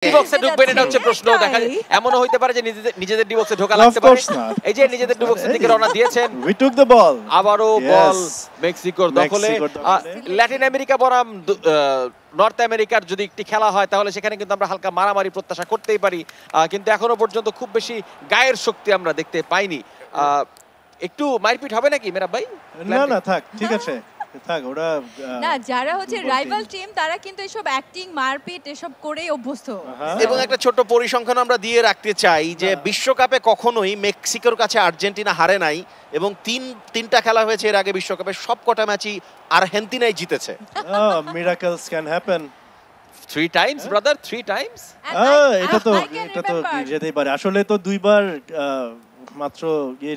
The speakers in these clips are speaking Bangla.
ডিবক্সে ঢুকবেন এটা হচ্ছে প্রশ্ন। দেখা এমনও হইতে পারে যে নিজেদের ডিবক্সে ঢোকা লাগতে পারে। এই যে নিজেদের ডিবক্সের দিকে রওনা দিয়েছেন, we took the ball, আবারও বল মেক্সিকোর দখলে। ল্যাটিন আমেরিকা বনাম নর্থ আমেরিকার যদি একটি খেলা হয় তাহলে সেখানে কিন্তু আমরা হালকা মারামারি প্রত্যাশা করতেই পারি, কিন্তু এখনো পর্যন্ত খুব বেশি গায়ের শক্তি আমরা দেখতে পাইনি। একটু মারপিট হবে নাকি মেরা ভাই? না না থাক, ঠিক আছে থাক। ওরা না, যারা হচ্ছে রাইভাল টিম তারা কিন্তু এসব অ্যাক্টিং মারপিট এসব করেই অভ্যস্ত। এবং একটা ছোট পরিসংখ্যান আমরা দিয়ে রাখতে চাই যে বিশ্বকাপে কখনোই মেক্সিকোর কাছে আর্জেন্টিনা হারে নাই, এবং তিনটা খেলা হয়েছে এর আগে বিশ্বকাপে, সবকটা ম্যাচই আর্জেন্টিনাই জিতেছে। Miracles can happen 3 Times brother, 3 Times. এটা তো যেতেই পারে। আসলে তো দুইবার মাত্র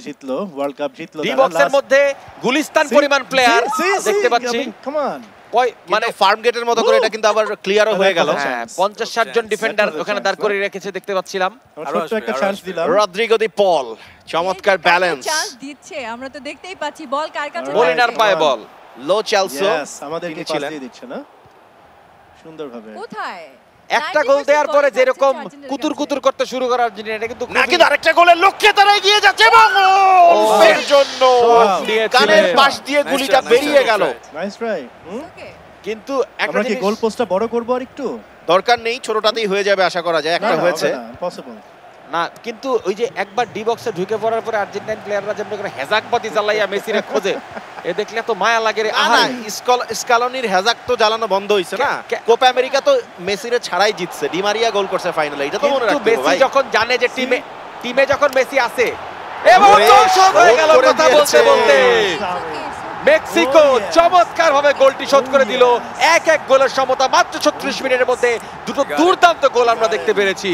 জিতলো, ওয়ার্ল্ড কাপ জিতলো। ডিবক্সের মধ্যে গুলিস্তান পরিমাণ প্লেয়ার দেখতে পাচ্ছি। কাম অন, মানে ফার্ম গেটের মতো করে এটা কিন্তু আবার ক্লিয়ারও হয়ে গেল। 50-60 জন ডিফেন্ডার ওখানে দাঁড় করে রেখেছে দেখতে পাচ্ছিলাম। ছোট্ট একটা চান্স দিলাম। রদ্রিগো দি পল, চমৎকার ব্যালেন্স, চান্স দিচ্ছে, আমরা তো দেখতেই পাচ্ছি। বল কার কাছে? মলিনার পায়ে বল। লো চেলসো আমাদেরকে পাস দিয়ে দিচ্ছে না সুন্দরভাবে। কোথায় একটা গোল দেওয়ার পরে যেরকম কুতুর কুতুর করতে শুরু করার জন্য এটা কিন্তু নাকি আরেকটা গোলের লক্ষ্যে তারা এগিয়ে যাচ্ছে এবং এর জন্য কানের পাশ দিয়ে গুলিটা বেরিয়ে গেল। Nice try. কিন্তু আমরা কি গোল পোস্টটা বড় করব আর একটু? দরকার নেই, ছোটটাতেই হয়ে যাবে আশা করা যায়। একটা হয়েছে পসিবল না, কিন্তু ওই যে একবার ডি বক্সে ঢুকে পড়ার পরে আর্জেন্টাইন প্লেয়াররা যেমন করে হেজাকবাতি জ্বালাইয়া মেসিরে খোঁজে, এ দেখলে তো মায়া লাগে রে। স্কালোনির হেজাক তো জ্বালানো বন্ধ হইছে না। কোপা আমেরিকা তো মেসিরে ছাড়াই জিতছে, ডি মারিয়া গোল করছে ফাইনালে, এটা তো মনে রাখতে হবে ভাই। মেসি যখন জানে যে টিমে যখন মেসি আছে, এবং গোল শোধ হয়ে গেল কথা বলতে বলতে। মেক্সিকো চমৎকার ভাবে গোলটি শোধ করে দিল। 1-1 গোলের সমতা মাত্র 36 মিনিটের মধ্যে দুটো দুর্দান্ত গোল আমরা দেখতে পেরেছি।